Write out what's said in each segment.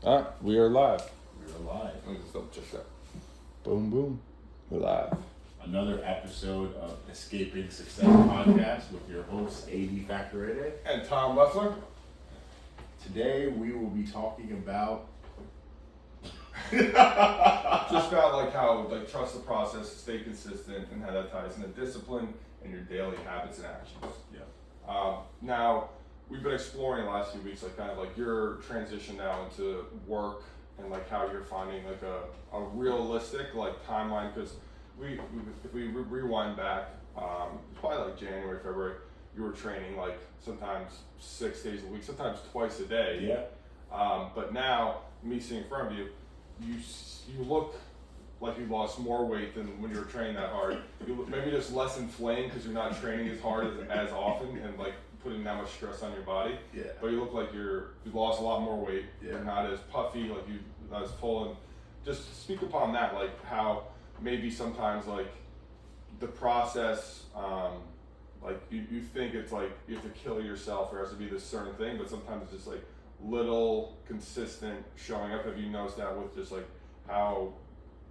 We are live. We're live. Let me just double check that. Boom, boom. We're live. Another episode of Escaping Success Podcast with your host, AD Factorete. And Tom Leffler. Today we will be talking about Just about like how trust the process, stay consistent, and how that ties into discipline and your daily habits and actions. yeah. Now, we've been exploring the last few weeks, kind of your transition now into work and how you're finding a realistic timeline. Because if we rewind back, it's probably January, February, you were training sometimes 6 days a week, sometimes twice a day. Yeah. But now, me seeing in front of you, you look like you lost more weight than when you were training that hard. You look maybe just less inflamed because you're not training as hard as often and putting that much stress on your body. Yeah. But you look like you lost a lot more weight. Yeah. You're not as puffy, you not as full. And just speak upon that, how maybe sometimes the process, you think it's you have to kill yourself or it has to be this certain thing, but sometimes it's just little consistent showing up. Have you noticed that with just how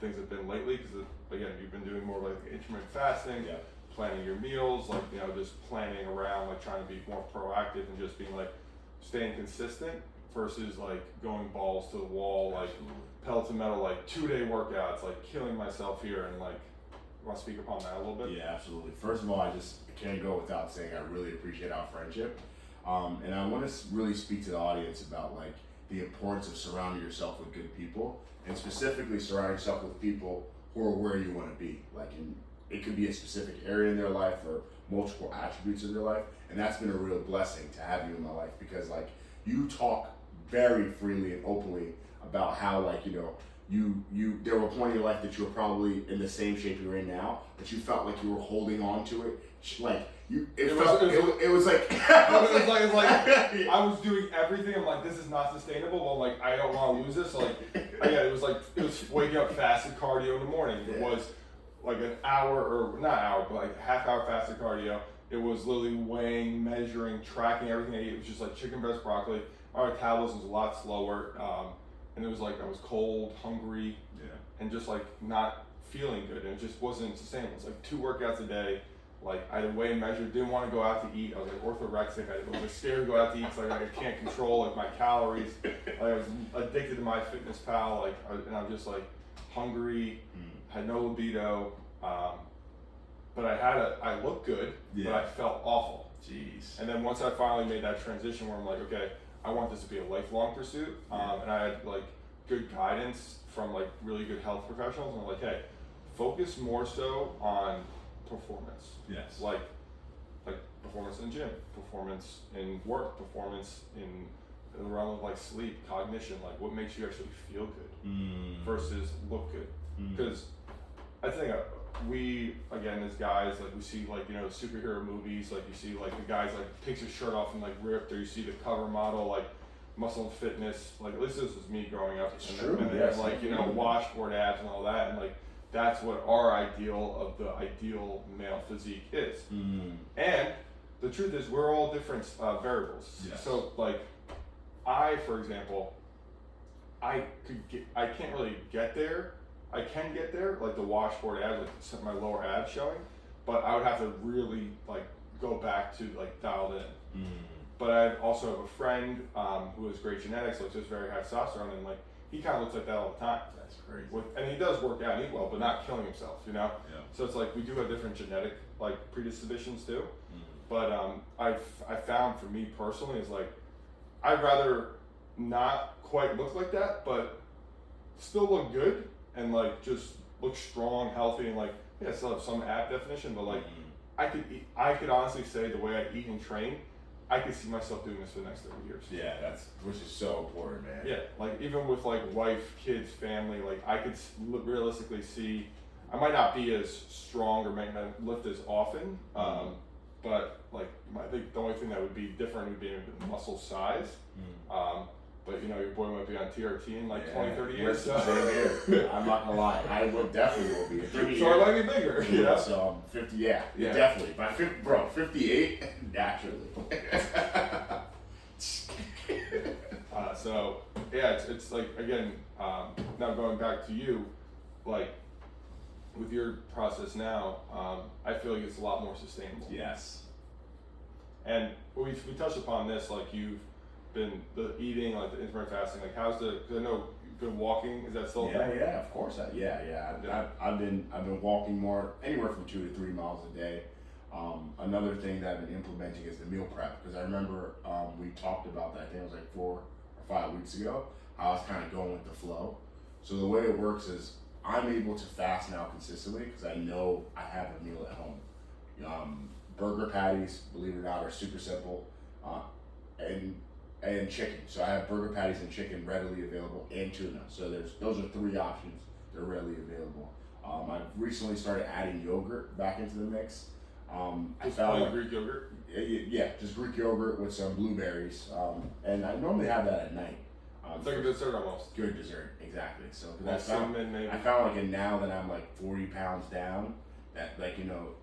things have been lately? Because again, you've been doing more intermittent fasting, Yeah. planning your meals, just planning around, trying to be more proactive and just being staying consistent versus going balls to the wall, Absolutely. pedal to metal, 2-day workouts, killing myself here. And you want to speak upon that a little bit? Yeah, absolutely. First of all, I just can't go without saying I really appreciate our friendship. And I want to really speak to the audience about the importance of surrounding yourself with good people, and specifically surrounding yourself with people who are where you want to be. It could be a specific area in their life or multiple attributes of their life, and that's been a real blessing to have you in my life because you talk very freely and openly about how you there were a point in your life that you were probably in the same shape you're in now, but you felt like you were holding on to it. It was like I was doing everything. I'm this is not sustainable. Well, I don't want to lose this. It was waking up fasted cardio in the morning. It was an hour or not hour, but half hour fasted cardio. It was literally weighing, measuring, tracking everything I ate. It was just chicken breast, broccoli. My metabolism was a lot slower, and it was I was cold, hungry, and just not feeling good, and it just wasn't sustainable. It's 2 workouts a day. I had to weigh and measure, didn't want to go out to eat. I was orthorexic. I was scared to go out to eat because I can't control my calories. I was addicted to MyFitnessPal. And I'm just hungry, had no libido. But I looked good, but I felt awful. Jeez. And then once I finally made that transition where I'm okay, I want this to be a lifelong pursuit. And I had good guidance from really good health professionals. And I'm hey, focus more so on performance. Yes. Like performance in the gym, performance in work, performance in the realm of sleep, cognition, what makes you actually feel good versus look good. Because I think we, again, as guys, we see superhero movies, you see the guys takes his shirt off and ripped, or you see the cover model Muscle and Fitness, at least this was me growing up. It's and true. Then Yes. washboard abs and all that, and that's what our ideal of the ideal male physique is. And the truth is, we're all different variables. Yes. So I, for example, I can't really get there. I can get there, the washboard abs, my lower abs showing, but I would have to really go back to dialed in. But I also have a friend who has great genetics, just very high testosterone, and he kind of looks like that all the time. That's crazy. And he does work out and eat well, but not killing himself, Yeah. So it's we do have different genetic predispositions too. But I found for me personally is I'd rather not quite look like that, but still look good and just look strong, healthy, and still have some ab definition, but I could honestly say the way I eat and train, I could see myself doing this for the next 30 years. Yeah, which is so important, man. Yeah, even with wife, kids, family, I could realistically see, I might not be as strong or might not lift as often, but I think the only thing that would be different would be the muscle size. But your boy might be on TRT in 20, 30 years. So. I'm not gonna lie, I definitely will be. So I might be bigger. Yeah. So 50, yeah, Yeah. definitely. By 58, naturally. So yeah, it's like again, now going back to you, like with your process now, I feel like it's a lot more sustainable. Yes. And we touched upon this, like you've been the eating, like the intermittent fasting, like how's the? Because I know you've been walking. Is that still? Yeah, of course. I've been walking more, anywhere from 2 to 3 miles a day. Another thing that I've been implementing is the meal prep, because I remember we talked about that. I think it was like 4 or 5 weeks ago. I was kind of going with the flow. So the way it works is I'm able to fast now consistently because I know I have a meal at home. Burger patties, believe it or not, are super simple, and chicken. So I have burger patties and chicken readily available, and tuna. So those are 3 options. They're readily available. I've recently started adding yogurt back into the mix. I found like, Greek yogurt. Yeah, just Greek yogurt with some blueberries, and I normally have that at night. It's like a dessert almost. Good dessert, exactly. So Like cinnamon, maybe. I found like, and now that I'm like 40 pounds down, that like,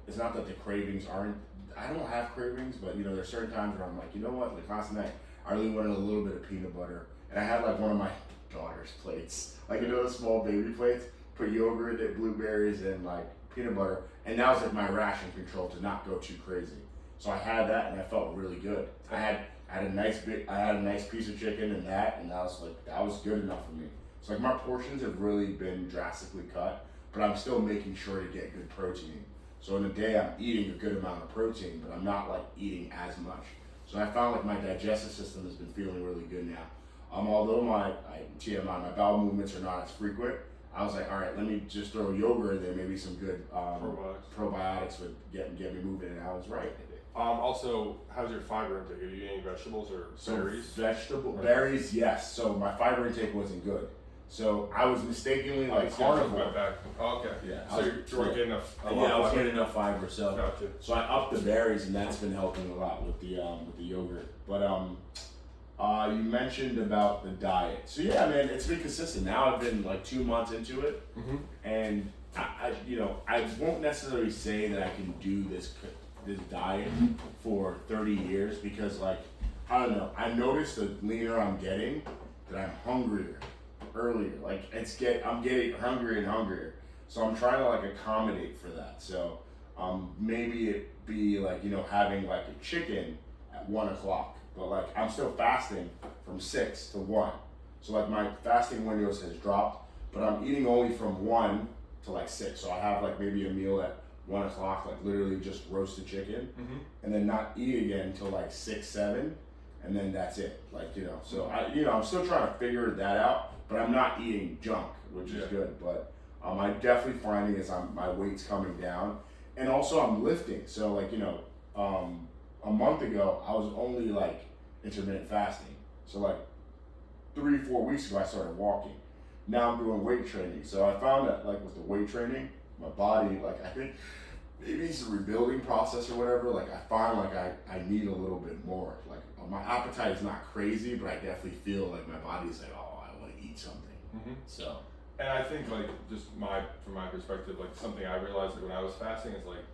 it's not that the cravings aren't. I don't have cravings, but there's certain times where I'm like, you know what, like last night I really wanted a little bit of peanut butter, and I had like one of my daughter's plates, like the small baby plates, put yogurt in it, blueberries, and like peanut butter, and that was like my ration control to not go too crazy. So I had that, and I felt really good. I had a nice piece of chicken and that was good enough for me. So like my portions have really been drastically cut, but I'm still making sure to get good protein. So in a day I'm eating a good amount of protein, but I'm not like eating as much. So I found like my digestive system has been feeling really good now. Although my TMI, my bowel movements are not as frequent, I was like, all right, let me just throw yogurt in there, maybe some good probiotics would get me moving, and I was right. Also, how's your fiber intake? Are you eating vegetables or berries? Berries, yes. So my fiber intake wasn't good. So I was mistakenly like carnivore. Oh, okay. Yeah. So you weren't getting enough. I was getting enough fiber. So Gotcha. So I upped the berries, and that's been helping a lot with the yogurt. But you mentioned about the diet. So yeah, man, it's been consistent. Now I've been like 2 months into it, and I won't necessarily say that I can do this diet for 30 years because like I don't know. I noticed the leaner I'm getting, that I'm hungrier earlier. Like I'm getting hungrier and hungrier. So I'm trying to like accommodate for that. So maybe it be like having like a chicken at 1 o'clock, but like I'm still fasting from 6 to 1. So like my fasting windows has dropped, but I'm eating only from 1 to like 6. So I have like maybe a meal at 1 o'clock, like literally just roasted chicken, and then not eat again until like 6, 7, and then that's it. Like so I'm still trying to figure that out, but I'm not eating junk, which is good. But I'm definitely finding as my weight's coming down, and also I'm lifting. So like a month ago I was only like intermittent fasting. So like 3-4 weeks ago I started walking. Now I'm doing weight training. So I found that like with the weight training, my body, like I think maybe it's a rebuilding process or whatever. Like I find like I need a little bit more. Like my appetite is not crazy, but I definitely feel like my body's like, oh, I want to eat something. So. And I think like just from my perspective, like something I realized like when I was fasting is like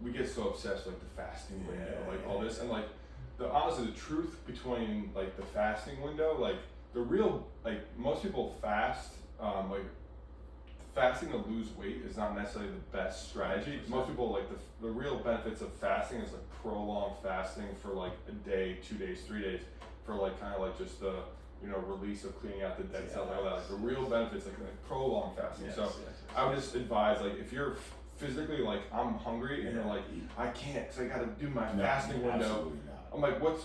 we get so obsessed with like the fasting window, like all this, and like honestly the truth between like the fasting window, like the real like most people fast like fasting to lose weight is not necessarily the best strategy. Most people like the real benefits of fasting is like prolonged fasting for like a day, 2 days, 3 days, for like kind of like just the release of cleaning out the dead cells and all that. Like the real benefits like prolonged fasting. I would just advise like if you're physically like I'm hungry and you're like I can't because I got to do my fasting window. I'm like what's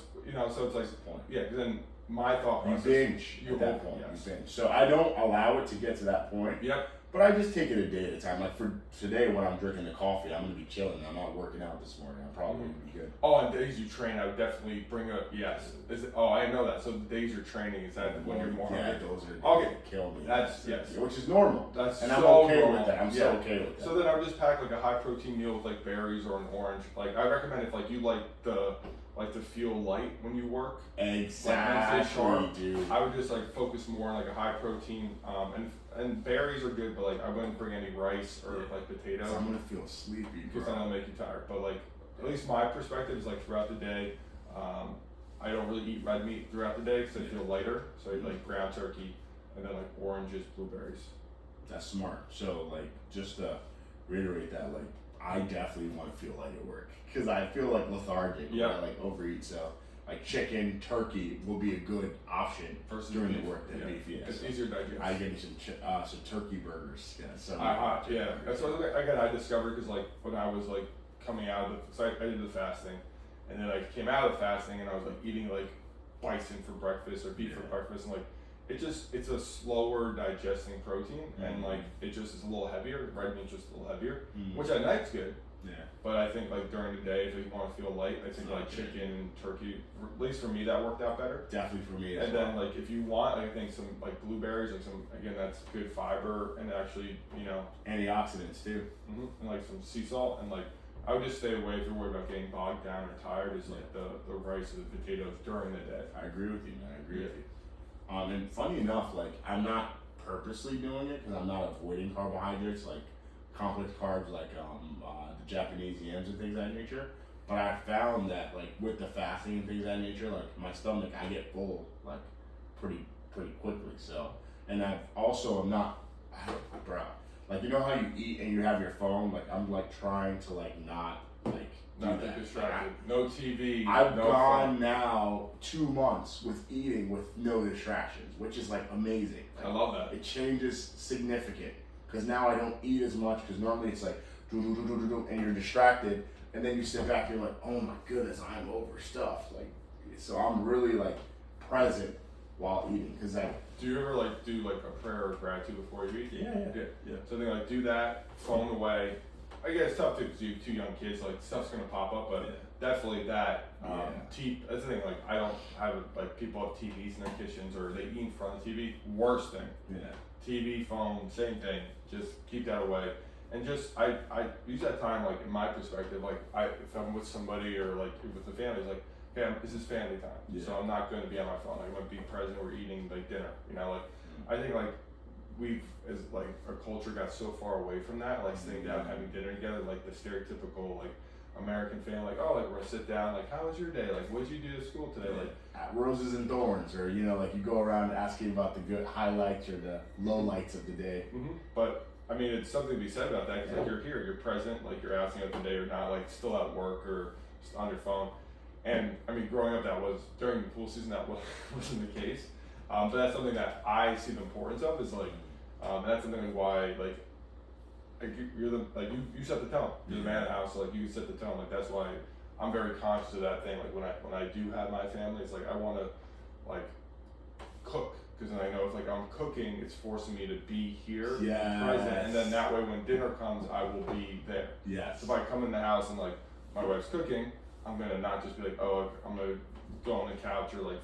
so it's like because then my thought process you binge at that point. You binge. So I don't allow it to get to that point. Yep. But I just take it a day at a time. Like for today, when I'm drinking the coffee, I'm gonna be chilling. I'm not working out this morning. I'm probably gonna be good. Oh, and days you train, I would definitely bring up. Yes. I didn't know that. So the days you're training is that when you're more hungry? Those are okay. Kill me. That's which is normal. And I'm okay with that. I'm so okay with that. So then I would just pack like a high protein meal with like berries or an orange. Like I recommend if like you like to feel light when you work. Exactly, dude. I would just like focus more on like a high protein and berries are good, but like I wouldn't bring any rice or like potatoes. I'm gonna feel sleepy because then I'll make you tired. But like at least my perspective is like throughout the day, I don't really really eat red meat throughout the day because I feel lighter. So I eat like ground turkey and then like oranges, blueberries. That's smart. So like, just to reiterate that, like, I definitely want to feel light at work because I feel like lethargic when I like overeat. So like chicken, turkey will be a good option Versus during beef. the work than beef. Yeah, It's so easier to digest. I get some turkey burgers. Yeah, so Yeah, that's what I discovered because like when I was like coming out of so I did the fasting, and then I came out of the fasting and I was like eating like bison for breakfast or beef for breakfast, and like it's a slower digesting protein, and like it just is a little heavier. Red meat's just a little heavier, which at night's good. Yeah. But I think like during the day, if you want to feel light, I think like chicken and turkey, at least for me, that worked out better. Definitely for me. And then like if you want, I think some like blueberries, like some again that's good fiber and actually antioxidants too. and like some sea salt, and like I would just stay away if you're worried about getting bogged down or tired. Is like the rice or the potatoes during the day. I agree with you, man. I agree with you. And funny enough, like I'm not purposely doing it because I'm not avoiding carbohydrates like complex carbs like the Japanese yams and things of that nature. But I found that like with the fasting and things of that nature, like my stomach, I get full like pretty quickly. So, and I've also am not, bro, like you know how you eat and you have your phone. Like I'm like trying to like not like not get distracted. No TV. I've no gone phone. now 2 months with eating with no distractions, which is like amazing. Like, I love that. It changes significant because now I don't eat as much because normally it's like do do do do do do and you're distracted and then you sit back and you're like, oh my goodness, I'm overstuffed. Like, so I'm really like present while eating because I. Do you ever like do like a prayer or gratitude before you eat? Yeah. So I think like do that, phone away. I guess it's tough too because you have 2 young kids. Like stuff's gonna pop up, but definitely that. That's the thing. Like I don't have like people have TVs in their kitchens or they eat in front of the TV. Worst thing. Yeah. TV, phone, same thing. Just keep that away. And just I use that time like in my perspective. Like if I'm with somebody or like with the family, it's like okay, this is family time. Yeah. So I'm not going to be on my phone. Like, I'm going to be present. We're eating like dinner. You know, like I think like we've as like our culture got so far away from that, like sitting down having dinner together, like the stereotypical like American family, like oh like we're gonna sit down, like how was your day, like what did you do to school today, like at Roses and Thorns, or you know like you go around asking about the good highlights or the lowlights of the day. But I mean it's something to be said about that because like you're here, you're present, like you're asking about the day or not like still at work or just on your phone. And I mean growing up that was during the pool season that wasn't the case, but that's something that I see the importance of is like that's something why like you're the like you set the tone. You're the man of the house, so like you set the tone. Like that's why I'm very conscious of that thing. Like when I do have my family, it's like I want to like cook because then I know if like I'm cooking, it's forcing me to be here, present, and then that way when dinner comes, I will be there. Yes. So if I come in the house and like my wife's cooking, I'm gonna not just be like oh I'm gonna go on the couch or like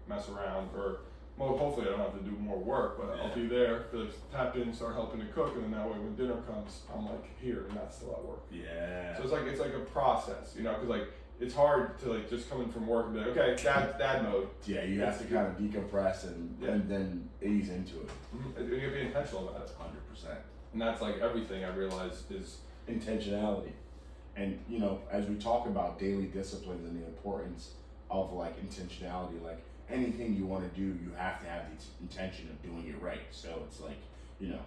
mess around or. Well, hopefully I don't have to do more work, but I'll be there, be like, tap in, start helping to cook, and then that way when dinner comes, I'm like here and not still at work. Yeah. So it's like a process, you know, because like it's hard to like just come in from work and be like, okay, dad mode. Yeah, you have to kind of decompress and then ease into it. You have to be intentional about it. 100%. And that's like everything I realize is intentionality. And you know, as we talk about daily disciplines and the importance of like intentionality, like anything you want to do, you have to have the intention of doing it right. So it's like, you know,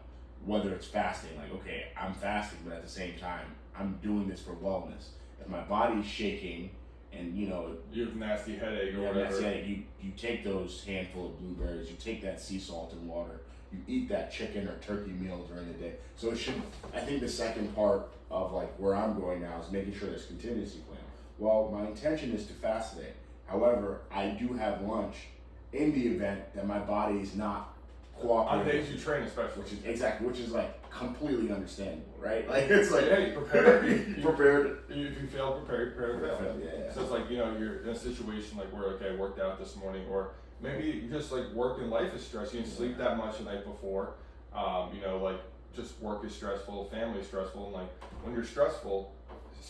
whether it's fasting, like, okay, I'm fasting, but at the same time, I'm doing this for wellness. If my body's shaking and, you know, you have nasty headache or whatever. You take those handful of blueberries, you take that sea salt and water, you eat that chicken or turkey meal during the day. So it should, I think the second part of like where I'm going now is making sure there's contingency plan. Well, my intention is to fast today. However, I do have lunch in the event that my body is not cooperating. On days you train, especially. Which is like completely understandable, right? Like it's like hey, prepared. prepared. If you fail, prepared to fail. Yeah. So it's like you're in a situation like where okay, I worked out this morning, or maybe you just like work and life is stressful. You didn't sleep that much the night before. You know, like just work is stressful, family is stressful, and like when you're stressful.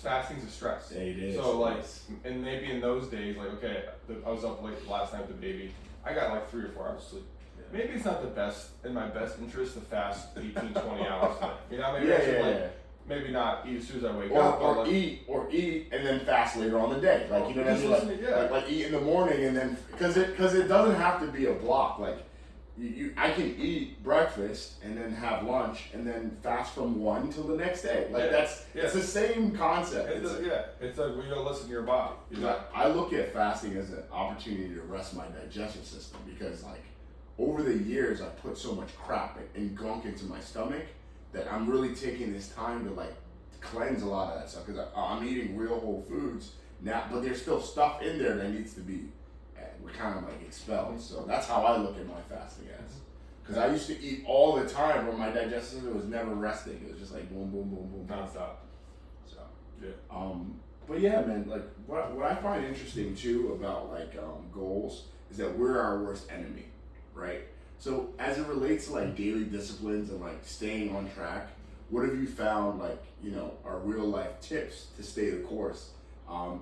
Fasting's a stress. It is. So like, and maybe in those days, like okay, I was up late last night with the baby. I got like 3 or 4 hours of sleep. Yeah. Maybe it's not the best in my best interest to fast 18, 20 hours. You know, maybe I should like maybe not eat as soon as I wake or, up, or but like, eat and then fast later on the day. Like, you know what I just mean? listen to- yeah. Like eat in the morning and then, because it doesn't have to be a block. Like, I can eat breakfast and then have lunch and then fast from 1 till the next day. Like it's the same concept. it's like when you gotta listen to your body. You know? I look at fasting as an opportunity to rest my digestive system, because like over the years I've put so much crap and gunk into my stomach that I'm really taking this time to like cleanse a lot of that stuff, because I'm eating real whole foods now, but there's still stuff in there that needs to be kind of like expelled. So that's how I look at my fasting as. Because I used to eat all the time, where my digestive system was never resting. It was just like boom, boom, boom, boom, Nonstop. So yeah. But yeah, man, like what I find interesting too about like goals is that we're our worst enemy, right? So as it relates to like daily disciplines and like staying on track, what have you found like, you know, are real life tips to stay the course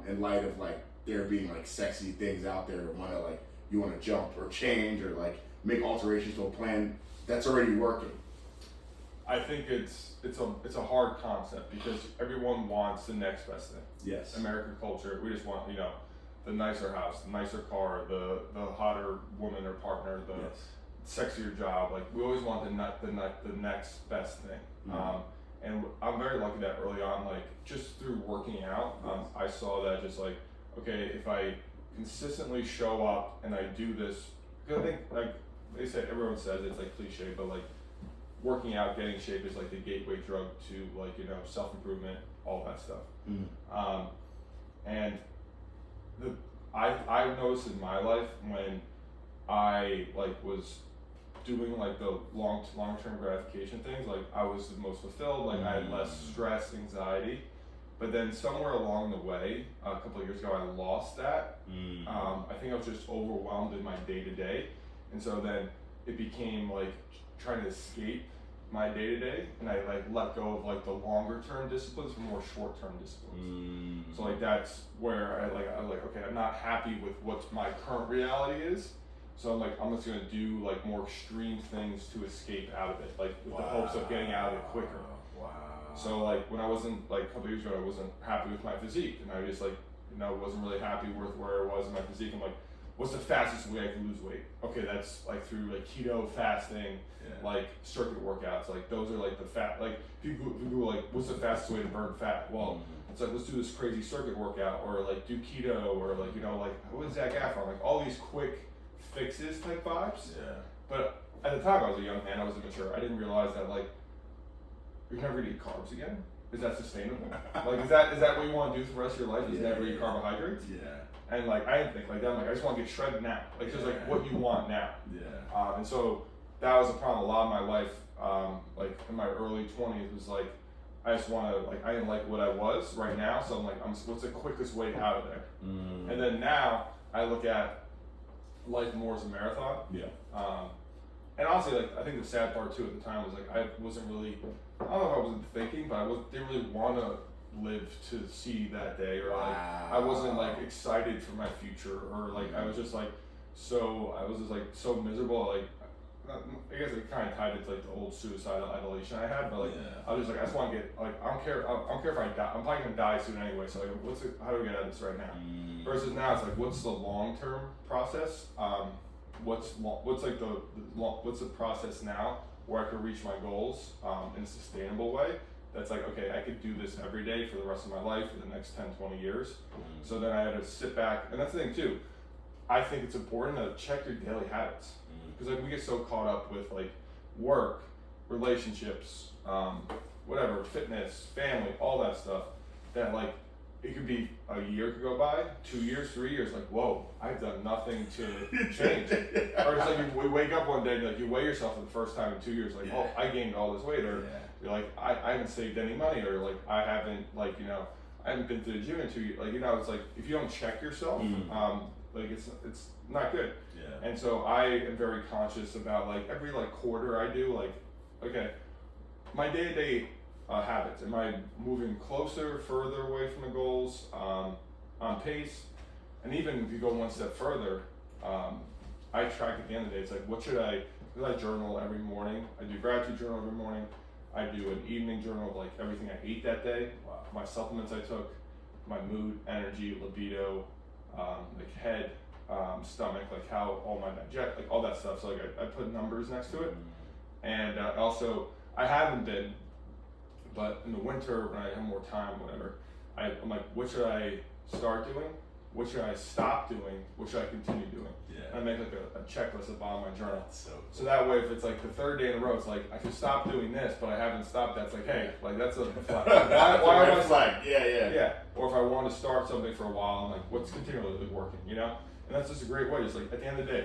in light of like there being like sexy things out there that you want to jump or change or like make alterations to a plan that's already working? I think it's a hard concept because everyone wants the next best thing. Yes. American culture, we just want, you know, the nicer house, the nicer car, the hotter woman or partner, the sexier job. Like we always want the next best thing. Mm-hmm. And I'm very lucky that early on, like just through working out, I saw that just like, okay, if I consistently show up and I do this, because I think like they said, everyone says it's like cliche, but like working out, getting in shape is like the gateway drug to like, you know, self-improvement, all that stuff. Mm-hmm. And I noticed in my life when I like was doing like the long-term gratification things, like I was the most fulfilled, like I had less stress, anxiety. But then somewhere along the way, a couple of years ago, I lost that. I think I was just overwhelmed in my day-to-day. And so then it became like trying to escape my day-to-day, and I like let go of like the longer-term disciplines for more short-term disciplines. So like that's where I was like, okay, I'm not happy with what my current reality is. So I'm just gonna do like more extreme things to escape out of it, like with the hopes of getting out of it quicker. So like when I wasn't, like a couple years ago, I wasn't happy with my physique, and I just like, you know, wasn't really happy with where I was in my physique. I'm like, what's the fastest way I can lose weight? Okay, that's like through like keto fasting, like circuit workouts. Like those are like the fat. Like if you Google like what's the fastest way to burn fat? Well, it's like let's do this crazy circuit workout, or like do keto, or like, you know, like what is Zac Efron? Like all these quick fixes type vibes. Yeah. But at the time I was a young man, I was immature. I didn't realize that like you're never gonna eat carbs again. Is that sustainable? Like is that what you want to do for the rest of your life? Is never eat carbohydrates? Yeah. And like I didn't think like that. I'm like I just want to get shredded now. Like just like what you want now. Yeah. And so that was a problem. A lot of my life, like in my early 20s, was like I just want to like I didn't like what I was right now. So I'm like what's the quickest way out of there? And then now I look at life more as a marathon. Yeah. And honestly, like I think the sad part too at the time was like I wasn't really, I don't know if I wasn't thinking, but didn't really want to live to see that day, or like I wasn't like excited for my future, or like I was just like so miserable. Like I guess it kind of tied into like the old suicidal ideation I had, but like I was just like I just want to get like I don't care if I die. I'm probably gonna die soon anyway. So like how do we get out of this right now? Versus now it's like what's the long term process? What's the process now where I can reach my goals in a sustainable way? That's like, okay, I could do this every day for the rest of my life for the next 10, 20 years. So then I had to sit back, and that's the thing too. I think it's important to check your daily habits, because like we get so caught up with like work, relationships, whatever, fitness, family, all that stuff, that like it could be a year could go by, 2 years, 3 years, like, whoa, I've done nothing to change. Or it's like you wake up one day and like you weigh yourself for the first time in 2 years, like, oh, I gained all this weight, or you're like, I haven't saved any money, or like I haven't like, you know, I haven't been to the gym in 2 years. Like, you know, it's like if you don't check yourself, like it's not good. And so I am very conscious about like every like quarter I do, like, okay, my day-to-day habits. Am I moving closer, further away from the goals, on pace? And even if you go one step further, I track at the end of the day. It's like, what should I, because I journal every morning. I do gratitude journal every morning. I do an evening journal of like everything I ate that day, my supplements I took, my mood, energy, libido, like head, stomach, like how all my digest, like all that stuff. So like I put numbers next to it, and also I haven't been, but in the winter when I have more time, whatever, I'm like, what should I start doing? What should I stop doing? What should I continue doing? Yeah. And I make like a checklist at the bottom of my journal. So So that way, if it's like the third day in a row, it's like I should stop doing this, but I haven't stopped. That's like, hey, like that's a flag. Why am I flag? Yeah. Yeah. Or if I want to start something for a while, I'm like, what's continually working, you know? And that's just a great way. Just like at the end of the day,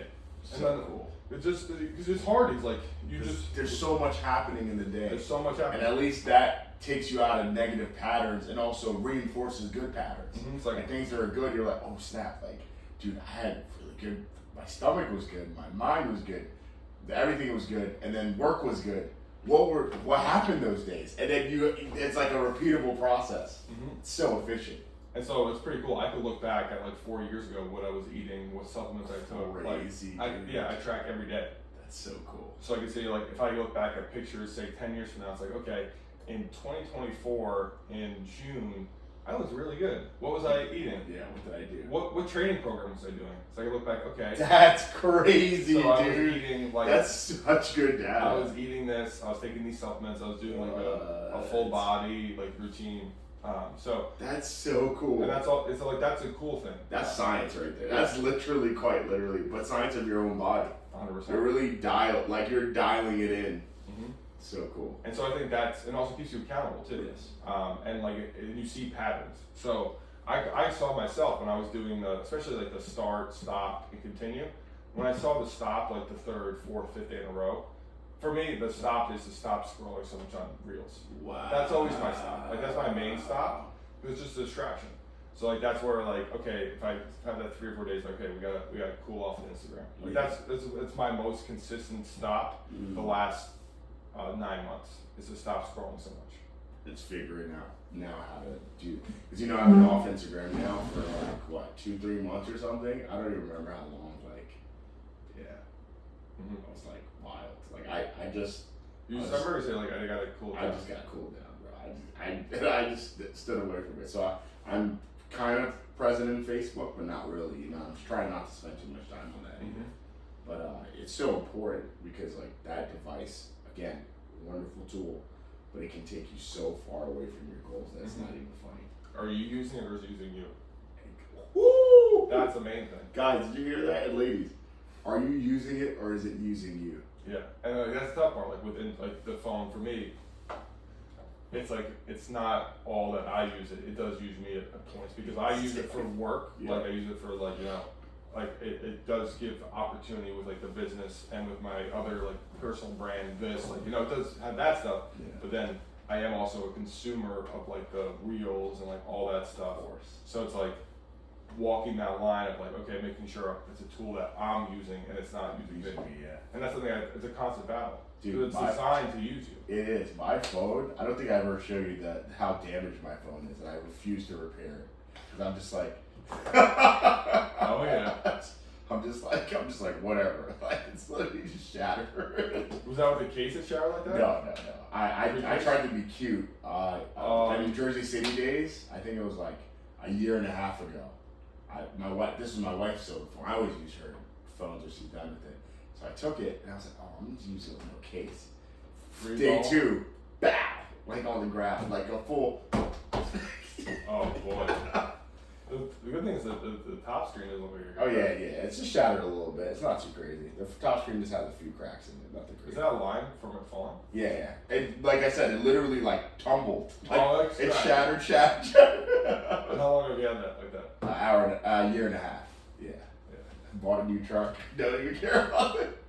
and So then cool. it's just because it's hard. It's like you just There's so much happening in the day. there's so much And happening. at least that takes you out of negative patterns and also reinforces good patterns. It's like And things that are good, you're like, oh snap, like, dude, I had really good, my stomach was good, my mind was good, everything was good, and then work was good. What happened those days? And then it's like a repeatable process. It's so efficient. And so it's pretty cool. I could look back at like 4 years ago what I was eating, what supplements I took. Crazy, Like, dude. I track every day. That's so cool. So I can see like if I look back at pictures, say 10 years from now, it's like, okay, in 2024 in June, I looked really good. What was I eating? Yeah, what did I do? What training program was I doing? So I can look back, okay. That's crazy, So I was dude. eating like That's such good data. I was eating this, I was taking these supplements, I was doing like a full body like routine. So That's so cool. and that's all. It's like that's a cool thing. That's science right there. That's literally, quite literally, but science of your own body. 100%. You're really you're dialing it in. Mhm. So cool. And so I think that's, and also keeps you accountable too. Yes. And like, and you see patterns. So I saw myself when I was doing especially like the start, stop, and continue. When I saw the stop, like the third, fourth, fifth day in a row, for me, the stop is to stop scrolling so much on Reels. Wow. That's always my stop. Like that's my main stop. It's just a distraction. So like that's where like, okay, if I have that 3 or 4 days, like, okay, we gotta cool off on Instagram. Like that's my most consistent stop the last 9 months is to stop scrolling so much. It's figuring out now how to do, because I've been off Instagram now for like what 2-3 months or something. I don't even remember how long. Like, yeah, Mm-hmm. it was like wild. Like I just You just remember to say like I gotta cool down. I just got cooled down, bro. I just stood away from it. So I'm kind of present in Facebook, but not really. I'm just trying not to spend too much time on that either. But it's so important because like that device, again, wonderful tool, but it can take you so far away from your goals that it's not even funny. Are you using it or is it using you? Woo! That's the main thing. Guys, did you hear that? And ladies, are you using it or is it using you? Yeah, and that's the tough part. Like within like the phone for me, it's like it's not all that I use it. It does use me at points because I use it for work. Yeah. Like I use it for like like it does give opportunity with like the business and with my other like personal brand. This like it does have that stuff. Yeah. But then I am also a consumer of like the reels and like all that stuff. Of course. So it's like walking that line of like, okay, making sure it's a tool that I'm using and it's not using me. Yeah. And that's something it's a constant battle. Dude, It's designed to use you. It is. My phone, I don't think I ever showed you how damaged my phone is, and I refuse to repair it. Because I'm just like, Oh yeah. I'm just like, whatever. Like, it's literally just shattered. Was that with the case that showered like that? No. I tried to be cute. The New Jersey City days, I think it was like a year and a half ago. This is my wife's silver phone. I always use her phone till she's done with it. So I took it and I was like, oh, I'm gonna use it with no case. Free Day ball? 2, bow, like on the ground, like a full. Oh boy. The good thing is that the top screen is over here. Oh yeah, it's just shattered a little bit. It's not too crazy. The top screen just has a few cracks in it, nothing Is crazy. that a line from it falling? Yeah. It, like I said, it literally like tumbled. Like, that's it right. shattered. And how long have you had that like that? A year and a half. Yeah. Bought a new truck. Don't even care about it.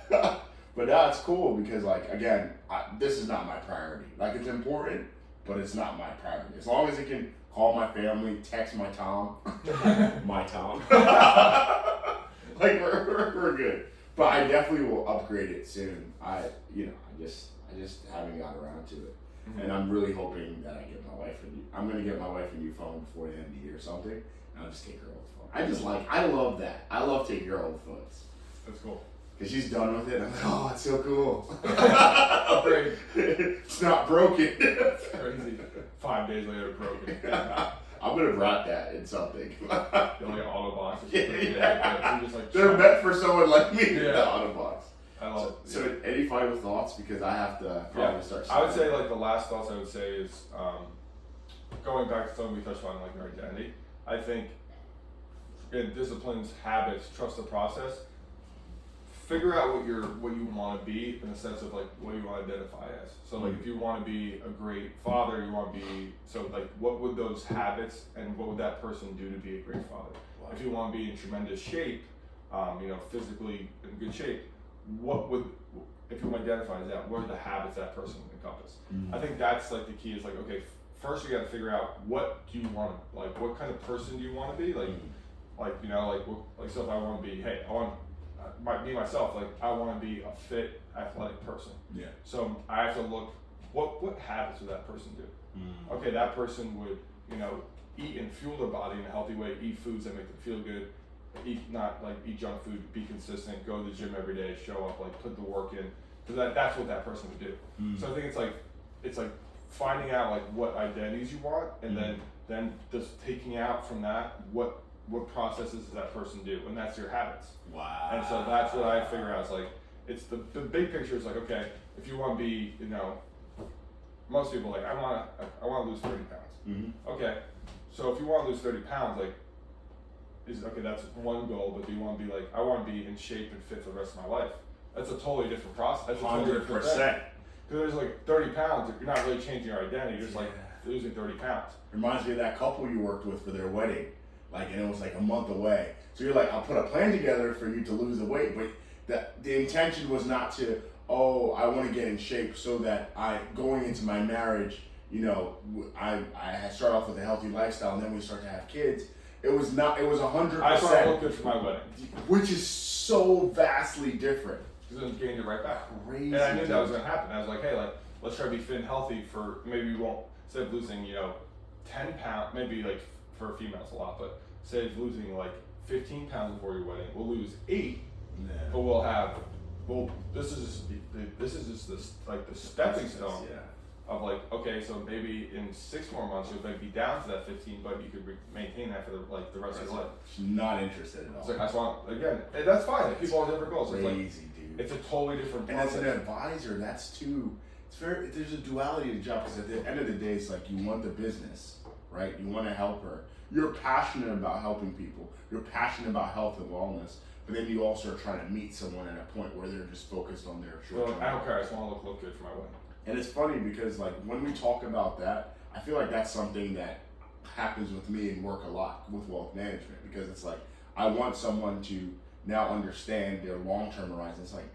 But now it's cool because, like, again, this is not my priority. Like, it's important, but it's not my priority. As long as it can call my family, text my Tom, my Tom. Like, we're good. But I definitely will upgrade it soon. I just haven't got around to it. Mm-hmm. And I'm really hoping that I'm gonna get my wife a new phone before the end of the year or something. And I'll just take her old phone. I love that. I love taking her old phones. That's cool. Because she's done with it. I'm like, oh, it's so cool. Great. It's not broken. It's crazy. 5 days later, broken. I'm gonna wrap that in something. They're like auto boxes. Yeah. Just like They're meant for someone like me. Yeah. The auto box. I love So any final thoughts? Because I have to probably start. I would say like the last thoughts I would say is going back to something we touched on, like your identity. I think in disciplines, habits, trust the process. Figure out what you want to be in the sense of like what you want to identify as. So like if you want to be a great father, you want to be what would those habits and what would that person do to be a great father? Wow. If you want to be in tremendous shape, physically in good shape, if you identify as that, what are the habits that person encompass? Mm-hmm. I think that's like the key is like, okay, first you got to figure out what do you want to, like what kind of person do you want to be? Like, so if I want to be, hey, I want be myself, like I want to be a fit, athletic person. Yeah. So I have to look, what habits would that person do? Mm-hmm. Okay, that person would, eat and fuel their body in a healthy way, eat foods that make them feel good, eat junk food, be consistent, go to the gym every day, show up, like put the work in, because that's what that person would do. Mm-hmm. So I think it's like finding out like what identities you want, and then just taking out from that what processes does that person do, and that's your habits. Wow. And so that's what I figure out is like, it's the big picture is like, okay, if you want to be, most people like, I want to lose 30 pounds. Mm-hmm. Okay, so if you want to lose 30 pounds, like, that's one goal, but do you want to be like, I want to be in shape and fit for the rest of my life? That's a totally different process. That's a totally different thing. 100%. Because there's like 30 pounds, you're not really changing your identity, you're just like losing 30 pounds. Reminds me of that couple you worked with for their wedding. And it was like a month away. So you're like, I'll put a plan together for you to lose the weight, but the intention was not to, I want to get in shape so that going into my marriage, I start off with a healthy lifestyle and then we start to have kids. It was 100%. I thought I looked good for my wedding. Which is so vastly different. Because then gained it right back. Crazy. And I knew that was going to happen. I was like, hey, let's try to be fit and healthy for, maybe we won't, instead of losing, 10 pounds, maybe like for females a lot, but instead of losing like 15 pounds before your wedding, we'll lose 8, but this is just the stepping stone of like, okay, so maybe in 6 more months you'll maybe be down to that 15, but you could maintain that for the rest of your life. Not interested at all. It's like, I just want, again, and that's fine. Like, people have different goals. Crazy, it's like, dude. It's a totally different process. And as an advisor, that's too. There's a duality to the job because at the end of the day, it's like you want the business, right? You want to help her. You're passionate about helping people. You're passionate about health and wellness, but then you also are trying to meet someone at a point where they're just focused on their short term. I don't care. I just want to look good for my wedding. And it's funny because like when we talk about that, I feel like that's something that happens with me and work a lot with wealth management because it's like I want someone to now understand their long-term horizon. It's like,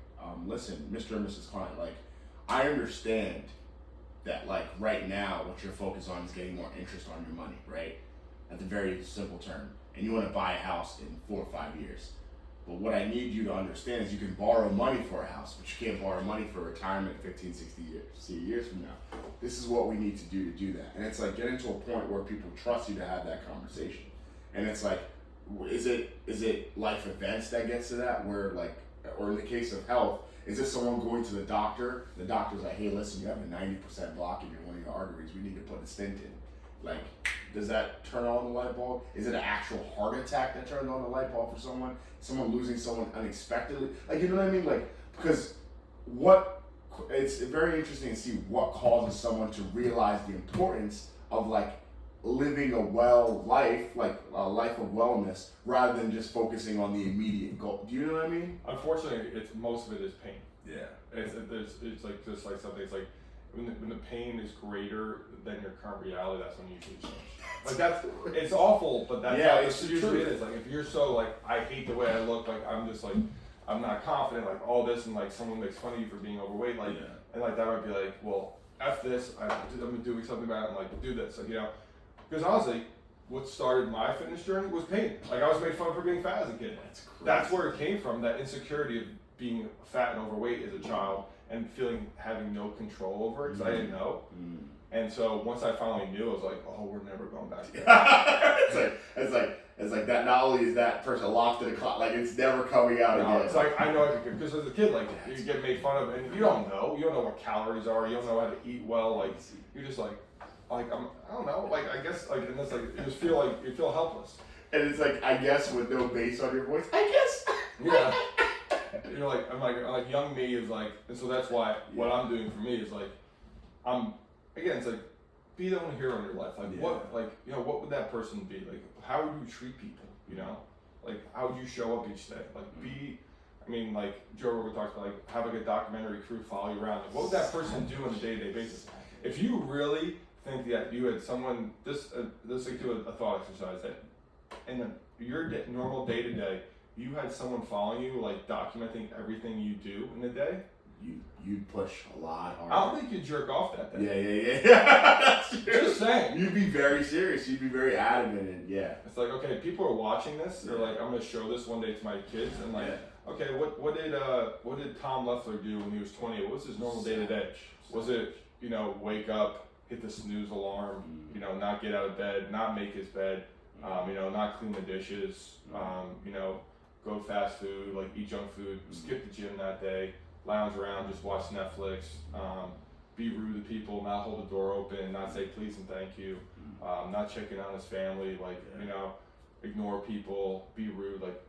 listen, Mr. and Mrs. Client, like I understand that like right now what you're focused on is getting more interest on your money, right? At the very simple term. And you want to buy a house in 4 or 5 years. But what I need you to understand is you can borrow money for a house, but you can't borrow money for retirement 15, 60 years from now. This is what we need to do that. And it's like getting to a point where people trust you to have that conversation. And it's like, is it life events that gets to that where like, or in the case of health, is this someone going to the doctor? The doctor's like, hey, listen, you have a 90% block in one of your arteries. We need to put a stent in. Like, does that turn on the light bulb? Is it an actual heart attack that turns on the light bulb for someone? Someone losing someone unexpectedly? Like, you know what I mean? Like, because it's very interesting to see what causes someone to realize the importance of like living a life, like a life of wellness, rather than just focusing on the immediate goal. Do you know what I mean? Unfortunately, most of it is pain. Yeah. It's like just like something. It's like when the pain is greater than your current reality, that's when you usually change. Like it's awful, but that's how it's usually it is. Like if you're so like, I hate the way I look, like I'm just like, I'm not confident, like all this, and like someone makes fun of you for being overweight, like, and like that might be like, well, F this, I'm doing something about it, and like do this, like, because honestly, what started my fitness journey was pain. Like I was made fun of for being fat as a kid. That's where it came from, that insecurity of being fat and overweight as a child and having no control over it because I didn't know. And so once I finally knew, I was like, oh, we're never going back to that. it's like that. Not only is that person locked in the closet, like it's never coming out No, again. it's like I know because as a kid, like you get made fun of, and you don't know what calories are, you don't know how to eat well, like you're just like I don't know, like I guess like and it's like you just feel like you feel helpless. And it's like I guess with no bass on your voice, I guess. Yeah. You're like I'm like young me is like, and so that's why what I'm doing for me is like it's like be the only hero in your life. Like what what would that person be? Like how would you treat people? You know? Like how would you show up each day? Like like Joe Rogan talks about like have like a documentary crew follow you around. Like, what would that person do on a day-to-day basis? If you really think that you had someone this like do a thought exercise that in your normal day-to-day you had someone following you like documenting everything you do in a day, you'd push a lot harder. I don't think you'd jerk off that day. Yeah. That's true. Just saying. You'd be very serious. You'd be very adamant, and It's like, okay, people are watching this. They're like, I'm gonna show this one day to my kids, and like, okay, what did Tom Leffler do when he was 20? What was his normal day to day? Was it wake up, hit the snooze alarm, not get out of bed, not make his bed, not clean the dishes, go fast food, like eat junk food, skip the gym that day, lounge around, just watch Netflix, be rude to people, not hold the door open, not say please and thank you, not checking on his family, like ignore people, be rude, like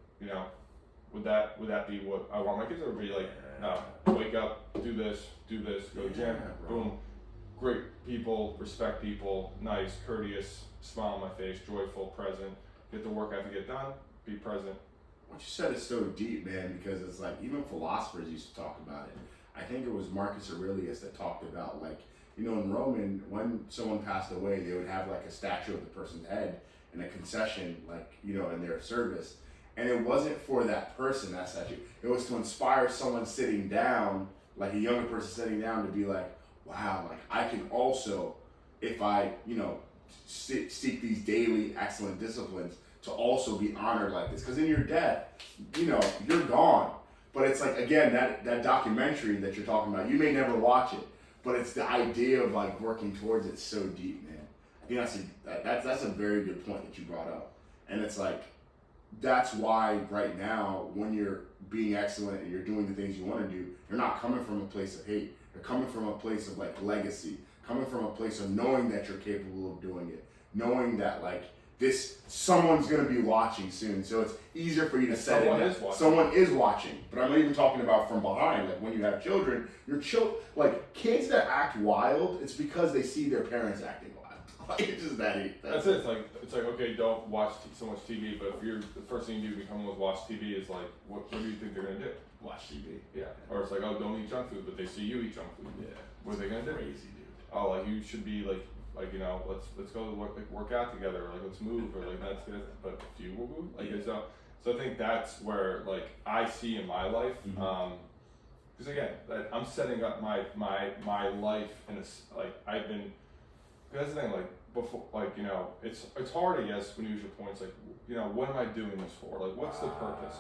would that be what I want my kids to be like? No, wake up, do this, go to the gym, boom, great people, respect people, nice, courteous, smile on my face, joyful, present, get the work I have to get done, be present. What you said is so deep, man, because it's like even philosophers used to talk about it. I think it was Marcus Aurelius that talked about like, in Roman, when someone passed away, they would have like a statue of the person's head and a concession, like, in their service. And it wasn't for that person, that statue. It was to inspire someone sitting down, like a younger person sitting down, to be like, wow, like I can also, if I, seek these daily excellent disciplines, to also be honored like this. Because in your death, you're gone. But it's like, again, that documentary that you're talking about, you may never watch it, but it's the idea of like working towards it so deep, man. I think that's a very good point that you brought up. And it's like, that's why right now, when you're being excellent and you're doing the things you want to do, you're not coming from a place of hate. You're coming from a place of like legacy, coming from a place of knowing that you're capable of doing it, knowing that like someone's gonna be watching soon, so it's easier for you to set it. Someone is watching, but I'm not even talking about from behind. Like when you have children, like kids that act wild, it's because they see their parents acting wild. Like it's just that. That's it. It's like okay, don't watch so much TV, but if you're the first thing you do become with watch TV is like, what do you think they're gonna do? Watch TV. Yeah. Or it's like, oh, don't eat junk food, but they see you eat junk food. Yeah. What are they gonna do? Crazy, dude. Oh, like you should be like let's go work out together, or like let's move, or like that's good. But do you move? Like so I think that's where like I see in my life, because again, I'm setting up my life in a like I've been. That's the thing, like before, like it's hard, I guess, when you use your points, like what am I doing this for? Like what's the purpose?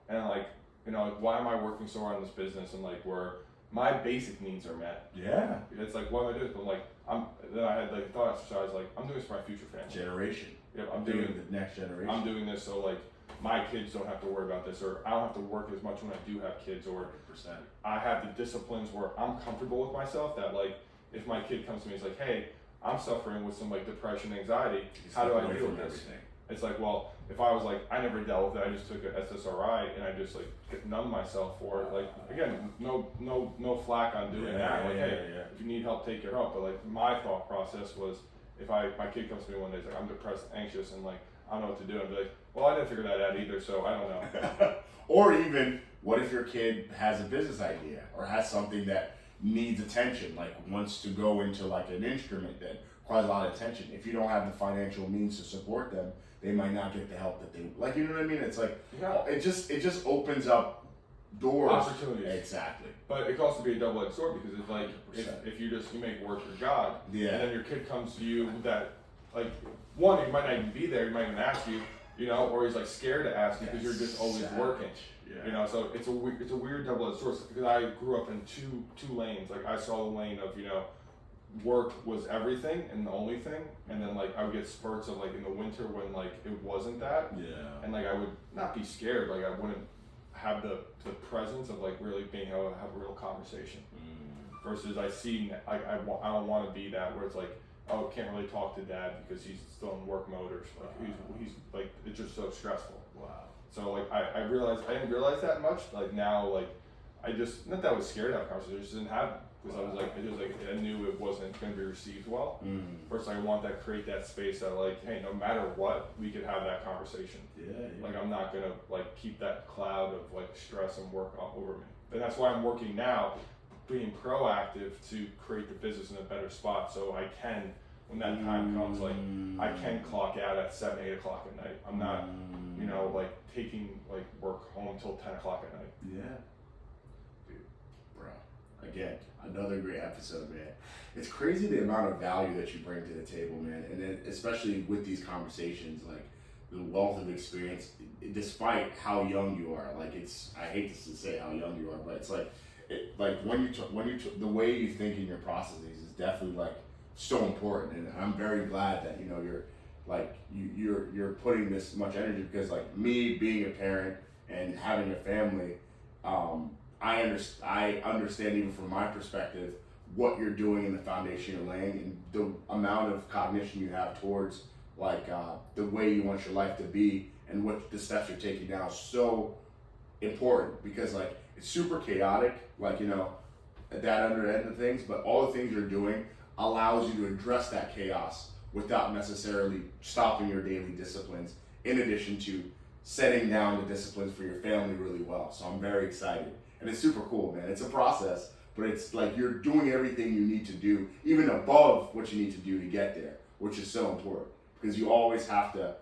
And like like why am I working so hard on this business and like where my basic needs are met. Yeah. It's like, what am I doing? But like, then I had like a thought exercise, like, I'm doing this for my future family. Generation. Yep, I'm doing the next generation. I'm doing this so like, my kids don't have to worry about this, or I don't have to work as much when I do have kids, or 100%. I have the disciplines where I'm comfortable with myself that like, if my kid comes to me, it's like, hey, I'm suffering with some like depression, anxiety, how do I deal with this? Everything. It's like, well, if I was like, I never dealt with it, I just took an SSRI and I just like numb myself for it. Like again, no flack on doing that. Like, hey, if you need help, take your help. But like my thought process was, if my kid comes to me one day, he's like, I'm depressed, anxious, and like I don't know what to do. I'd be like, well, I didn't figure that out either, so I don't know. Or even, what if your kid has a business idea or has something that needs attention, like wants to go into like an instrument that requires a lot of attention. If you don't have the financial means to support them, they might not get the help that they like. You know what I mean? It's like it just opens up doors, opportunities. Exactly. But it can also be a double-edged sword, because it's like if you make work your God, and then your kid comes to you that like one, he might not even be there, he might even ask you, or he's like scared to ask you because you're just always working. Yeah. So it's a weird double-edged sword, because I grew up in two lanes. Like I saw the lane of work was everything and the only thing, and then like I would get spurts of like in the winter when like it wasn't that, and like I would not be scared, like I wouldn't have the presence of like really being able to have a real conversation. Versus I see like I don't want to be that where it's like, oh, can't really talk to dad because he's still in work mode, or like he's like it's just so stressful. Wow. So like I realized I didn't realize that much. Like now, like I just, not that I was scared to have conversations, I just didn't have them because I was like I knew it wasn't going to be received well. First, I want that, create that space that like, hey, no matter what, we could have that conversation. Like I'm not gonna like keep that cloud of like stress and work over me. And that's why I'm working now, being proactive to create the business in a better spot, so I can, when that time comes, like I can clock out at 7, 8 o'clock at night. I'm not, you know, like taking like work home till 10 o'clock at night. Dude, bro. Again, another great episode, man. It's crazy the amount of value that you bring to the table, man, and then especially with these conversations, like the wealth of experience, despite how young you are. Like I hate to say how young you are, but it's like, the way you think in your processes is definitely like so important, and I'm very glad that you're like you're putting this much energy, because like me being a parent and having a family, I understand even from my perspective what you're doing and the foundation you're laying and the amount of cognition you have towards like the way you want your life to be and what the steps you're taking now is so important, because like it's super chaotic, like that under end of things, but all the things you're doing allows you to address that chaos without necessarily stopping your daily disciplines, in addition to setting down the disciplines for your family really well. So I'm very excited, and it's super cool, man. It's a process, but it's like you're doing everything you need to do, even above what you need to do to get there, which is so important, because you always have to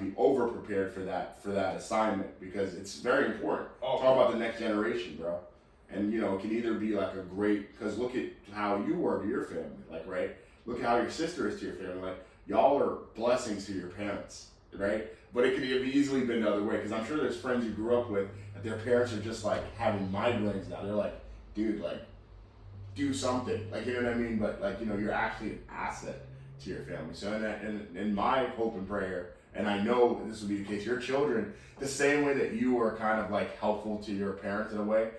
be over prepared for that assignment, because it's very important. Talk about the next generation, bro. And it can either be like a great, because look at how you were to your family, like, right? Look at how your sister is to your family. Like, y'all are blessings to your parents, right? But it could have easily been the other way, because I'm sure there's friends you grew up with that their parents are just like having migraines now. They're like, dude, like, do something, like, you know what I mean? But like, you're actually an asset to your family. So in my hope and prayer, and I know this will be the case, your children, the same way that you are kind of like helpful to your parents in a way,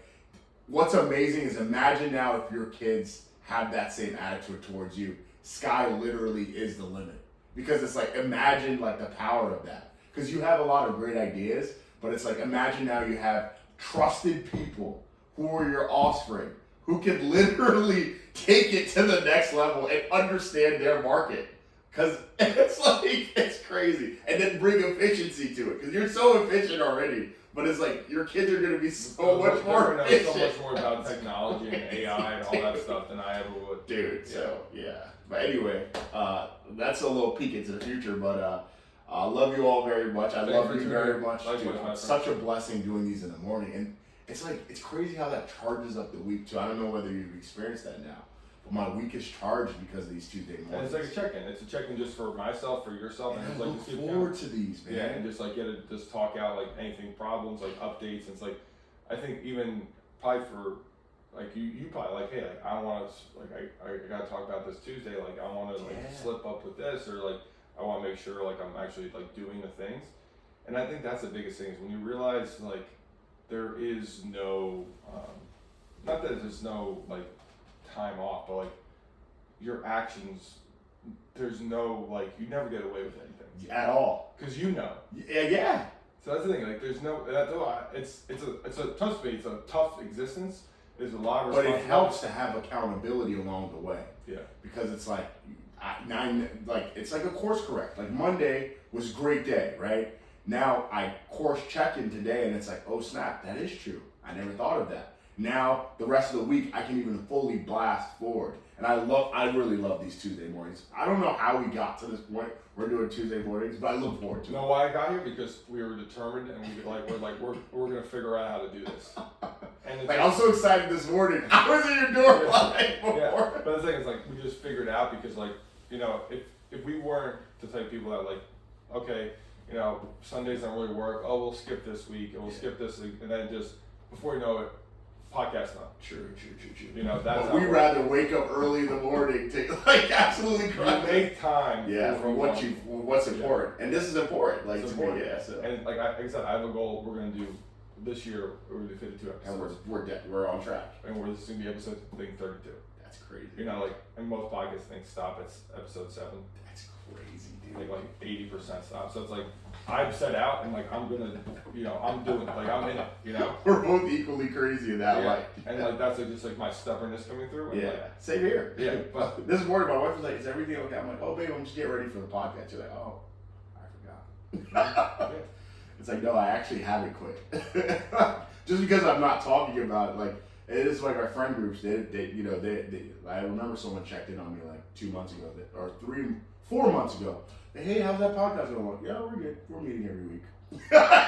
what's amazing is imagine now if your kids have that same attitude towards you. Sky literally is the limit, because it's like, imagine like the power of that, because you have a lot of great ideas, but it's like, imagine now you have trusted people who are your offspring, who can literally take it to the next level and understand their market. Because it's like, it's crazy. And then bring efficiency to it, because you're so efficient already. But it's like, your kids are going to be so much more efficient. So much more about technology and AI and all that stuff than I ever would. Dude, so, yeah. But anyway, that's a little peek into the future. But I love you all very much. I love you very much. It's such a blessing doing these in the morning. And it's like, it's crazy how that charges up the week, too. I don't know whether you've experienced that now. But my week is charged because of these Tuesday mornings. And it's like a check-in. It's a check-in just for myself, for yourself, and I it's like look forward to these, man. Yeah, and just like get to just talk out like anything, problems, like updates. And it's like, I think even probably for like you probably like, hey, like I want to like I gotta talk about this Tuesday. Like I want to like slip up with this, or like I want to make sure like I'm actually like doing the things. And I think that's the biggest thing is when you realize like there is no, not that there's no like time off, but like your actions, there's no like you never get away with anything at all, because yeah. So that's the thing, like there's no, it's a tough space, it's a tough existence. There's a lot of responsibility, but it helps to have accountability along the way. Yeah, because it's like it's like a course correct. Like Monday was a great day, right? Now I course check in today, and it's like, oh snap, that is true. I never thought of that. Now the rest of the week I can even fully blast forward, and I really love these Tuesday mornings. I don't know how we got to this point. We're doing Tuesday mornings, but I look forward to it. You know why I got here? Because we were determined, and we're gonna figure out how to do this. And like, I'm so excited this morning. I was at your door before. Yeah, but the thing is, like, we just figured it out because, like, if we weren't the type of people that like, okay, Sundays don't really work. Oh, we'll skip this week, and we'll skip this week, and then just before you know it, podcast time. True. You know, that's But how we it rather wake up early in the morning to like absolutely works. cry. You make time. Yeah, for what's important, and this is important. Like It's to important. me, yeah. So. And like I said, I have a goal. We're gonna do this year. We're gonna do 52 And episodes, we're on track. and this is gonna be episode 32. That's crazy. You know, like, and most podcasts think stop at episode 7. That's crazy, dude. Like 80% stop. So it's like I've set out and like I'm gonna, you know, I'm doing it. Like I'm in it. You know. We're both equally crazy in that Yeah. way. And like that's like just like my stubbornness coming through. And Yeah, like, same here. Yeah, but- this morning my wife was like, "Is everything okay?" I'm like, "Oh, babe, I'm just getting ready for the podcast." You're like, "Oh, I forgot." yeah. It's like, no, I actually haven't quit. Just because I'm not talking about it, like it is like our friend groups. They I remember someone checked in on me like 2 months ago, or 4 months ago. Hey, how's that podcast going? I'm like, yeah, we're good. We're meeting every week.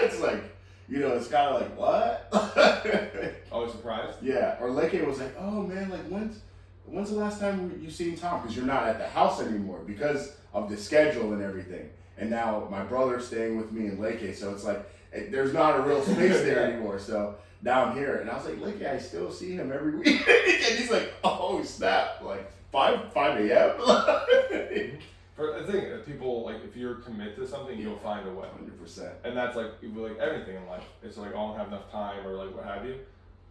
It's like, you know, it's kind of like, what? Always surprised. Yeah. Or Leke was like, oh man, like when's the last time you seen Tom? Because you're not at the house anymore because of the schedule and everything. And now my brother's staying with me in Leke, so it's like there's not a real space there anymore. So now I'm here, and I was like, Leke, I still see him every week. And he's like, oh snap, like 5 a.m. For the thing, people like if you're committed to something, you'll find a way. 100%. And that's like everything in life. It's like I don't have enough time or like what have you.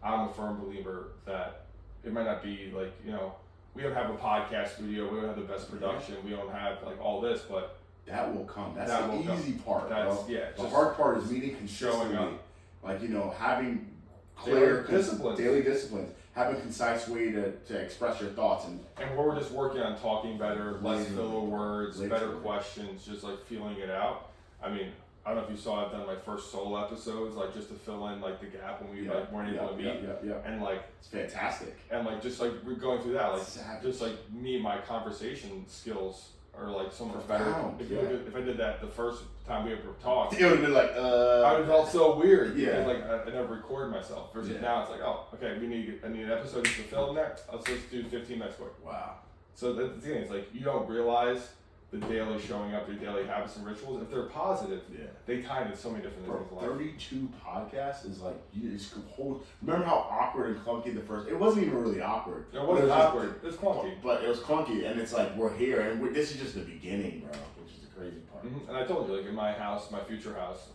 I'm a firm believer that it might not be like, you know, we don't have a podcast studio, we don't have the best production, we don't have like all this, but that will come. That's that the will come. easy part. That's bro. yeah. The just hard part is meeting showing consistently. up. Like, you know, having clear Daily disciplines. having a concise way to express your thoughts and we're just working on talking better, less Literally. filler words, Literally. better questions, just like feeling it out. I mean, I don't know if you saw I've done my first solo episodes, like just to fill in like the gap when we like weren't able to meet. Yeah. And like It's fantastic. just like we're going through that, like Savage. just like me, my conversation skills are like so much better. Profound, If, yeah. if I did that the first time we ever talked, It would have been like, I would have felt so weird Yeah. because like I never recorded myself. Versus Yeah. now it's like, oh, okay, I need an episode to fill in there. Let's just do 15 minutes quick. wow. So the thing is, like, you don't realize the daily showing up, your daily habits and rituals. If they're positive, Yeah. they tie into so many different Bro, things in life. 32 podcasts is like, it's whole. Remember how awkward and clunky the first? It wasn't even really awkward. It wasn't just- awkward. It's clunky. But it was clunky, and it's like we're here, and this is just the beginning, bro. Which is the crazy part. And I told you, like in my house, my future house,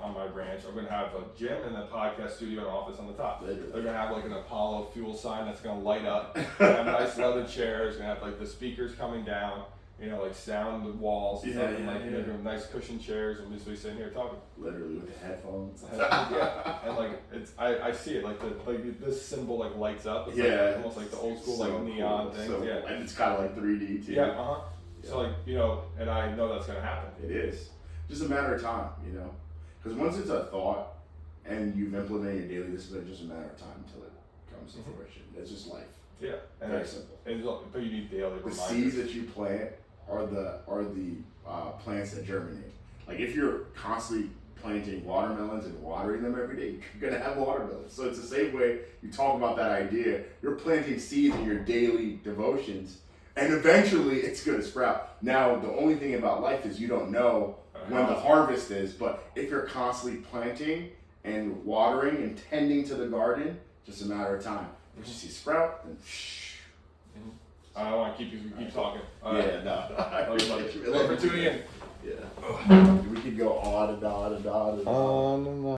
on my ranch, I'm gonna have a gym and a podcast studio and office on the top. Literally. They're gonna have like an Apollo fuel sign that's gonna light up. Gonna have nice leather chairs. Gonna have like the speakers coming down. You know, like sound the walls. And Yeah, stuff, and, like yeah, you know, yeah. doing nice cushion chairs. And just be sitting here talking. Literally with the headphones. Yeah, and like it's I see it like this symbol like lights up. It's Yeah, like, almost like the old school so like neon cool. things. So, yeah, and it's kind of like 3D too. yeah, So like you know, and I know that's gonna happen. It is just a matter of time, you know, because once it's a thought and you've implemented your daily discipline, it's just a matter of time until it comes to fruition. It's just life. Yeah, and Very it's, simple. but you need daily The reminders. seeds that you plant are the plants that germinate. Like if you're constantly planting watermelons and watering them every day, you're gonna have watermelons. So it's the same way you talk about that idea. You're planting seeds in your daily devotions, and eventually it's gonna sprout. Now the only thing about life is you don't know when the harvest is, but if you're constantly planting and watering and tending to the garden, just a matter of time. Once you see sprout, then I don't want to keep talking. yeah, no. I Love you, buddy. appreciate you. Thanks for tuning in. Yeah. We could go on and on and on and on. On and on.